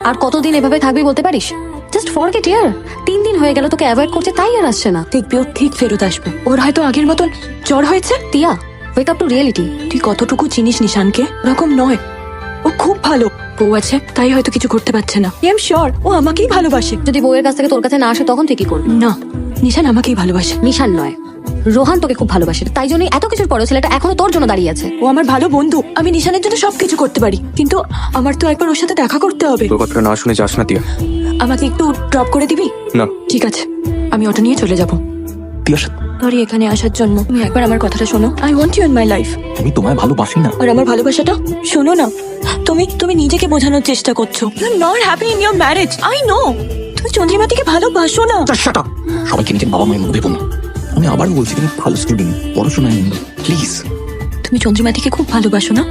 আর কতদিন এভাবে থাকবি বলতে পারিস? জাস্ট ফরগেট ইয়ার। 3 দিন হয়ে গেল তোকে অ্যাভয়েড করছে, তাই আর আসছে না। দেখবি ও ঠিক ফেরত আসবে। ওর হয়তো আগের মতন জ্বর হয়েছে। টিয়া, ওয়েক আপ টু রিয়েলিটি। তুই কতটুকু চিনিস নিশানকে? ওরকম নয়, ও খুব ভালো। বউ আছে তাই হয়তো কিছু করতে পারছে না। আই এম শিওর ও আমাকেই ভালোবাসে। যদি বউয়ের কাছ থেকে তোর কাছে না আসে তখন তুই কি করবি? না, নিশান আমাকেই ভালোবাসে। নিশান নয়, রোহান তোকে খুব ভালোবাসে, তাই জন্যই এত কিছুর পরেও ছেলেটা এখনো তোর জন্য দাঁড়িয়ে আছে। ও আমার ভালো বন্ধু, আমি নিশানের জন্য সবকিছু করতে পারি, কিন্তু আমার তো একবার ওর সাথে দেখা করতে হবে। তোর কথাটা না শুনে যাস না তিয়া। আমাকে একটু ড্রপ করে দিবি? না। ঠিক আছে, আমি অটো নিয়ে চলে যাবো। তিয়াস, সরি এখানে আসার জন্য। তুমি একবার আমার কথাটা শোনো। I want you in my life. আমি তোমায় ভালোবাসি না। আর আমার ভালোবাসাটা শোনো না। তুমি নিজেকে বোঝানোর চেষ্টা করছো। You are not happy in your marriage, I know. তুমি চন্দ্রিমাতিকে ভালোবাসো না। Shut up. সবাইকে নিজের বাবা মায়ের মধ্যে ভেবো না। আমি আবার বলছি, তুমি ভালো স্টুডেন্ট, পড়াশোনায় প্লিজ। তুমি চন্দ্রিমাতিকে খুব ভালোবাসো না?